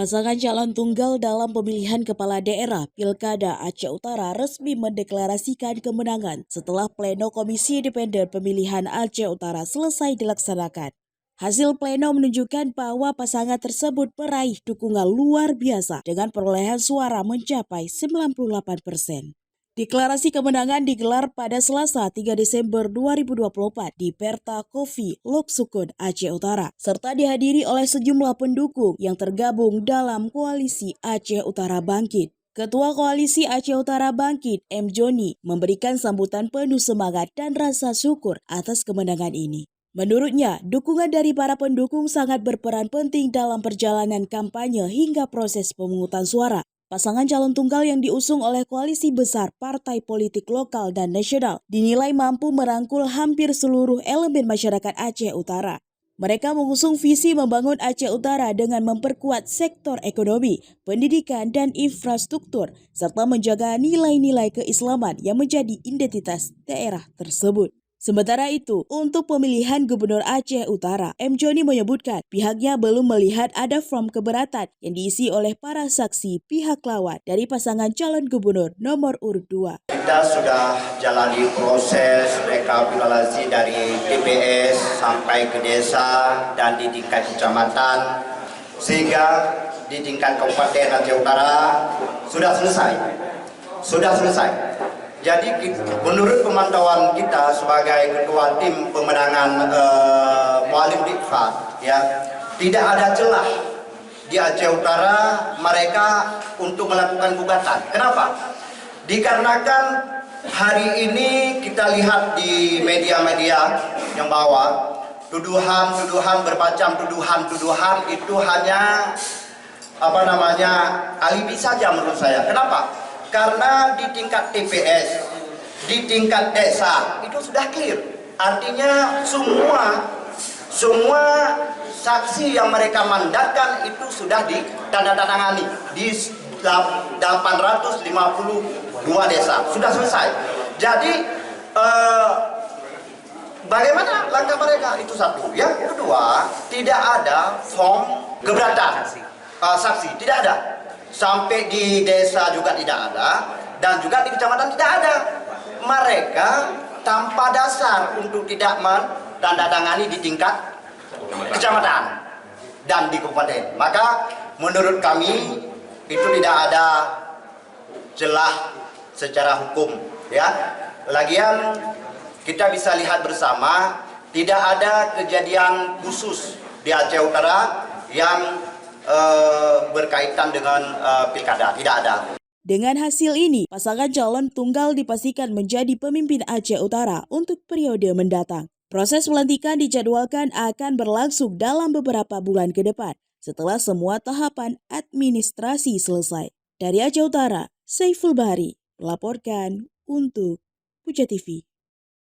Pasangan calon tunggal dalam pemilihan kepala daerah Pilkada Aceh Utara resmi mendeklarasikan kemenangan setelah pleno Komisi Independen Pemilihan Aceh Utara selesai dilaksanakan. Hasil pleno menunjukkan bahwa pasangan tersebut meraih dukungan luar biasa dengan perolehan suara mencapai 98%. Deklarasi kemenangan digelar pada Selasa 3 Desember 2024 di Perta Coffee Lok Sukun, Aceh Utara, serta dihadiri oleh sejumlah pendukung yang tergabung dalam Koalisi Aceh Utara Bangkit. Ketua Koalisi Aceh Utara Bangkit, M. Joni, memberikan sambutan penuh semangat dan rasa syukur atas kemenangan ini. Menurutnya, dukungan dari para pendukung sangat berperan penting dalam perjalanan kampanye hingga proses pemungutan suara. Pasangan calon tunggal yang diusung oleh koalisi besar partai politik lokal dan nasional dinilai mampu merangkul hampir seluruh elemen masyarakat Aceh Utara. Mereka mengusung visi membangun Aceh Utara dengan memperkuat sektor ekonomi, pendidikan, dan infrastruktur, serta menjaga nilai-nilai keislaman yang menjadi identitas daerah tersebut. Sementara itu, untuk pemilihan Gubernur Aceh Utara, M. Joni menyebutkan pihaknya belum melihat ada form keberatan yang diisi oleh para saksi pihak lawan dari pasangan calon gubernur nomor urut 2. Kita sudah jalani proses rekapitulasi dari TPS sampai ke desa dan di tingkat kecamatan, sehingga di tingkat Kabupaten Aceh Utara sudah selesai. Jadi menurut pemantauan kita sebagai ketua tim pemenangan Mualim Dikfat, ya, tidak ada celah di Aceh Utara mereka untuk melakukan gugatan. Kenapa? Dikarenakan hari ini kita lihat di media-media yang bawah tuduhan bermacam tuduhan itu hanya alibi saja menurut saya. Kenapa? Karena di tingkat TPS, di tingkat desa itu sudah clear. Artinya semua saksi yang mereka mandatkan itu sudah ditandatangani di 852 desa. Sudah selesai. Jadi bagaimana langkah mereka? Itu satu. Yang kedua, tidak ada form keberatan saksi, tidak ada. Sampai di desa juga tidak ada, dan juga di kecamatan tidak ada. Mereka tanpa dasar untuk tidak menandatangani di tingkat kecamatan dan di kabupaten. Maka menurut kami itu tidak ada celah secara hukum, ya. Lagian kita bisa lihat bersama tidak ada kejadian khusus di Aceh Utara yang berkaitan dengan pilkada, tidak ada. Dengan hasil ini, pasangan calon tunggal dipastikan menjadi pemimpin Aceh Utara untuk periode mendatang. Proses pelantikan dijadwalkan akan berlangsung dalam beberapa bulan ke depan, setelah semua tahapan administrasi selesai. Dari Aceh Utara, Saiful Bahri melaporkan untuk Puja TV.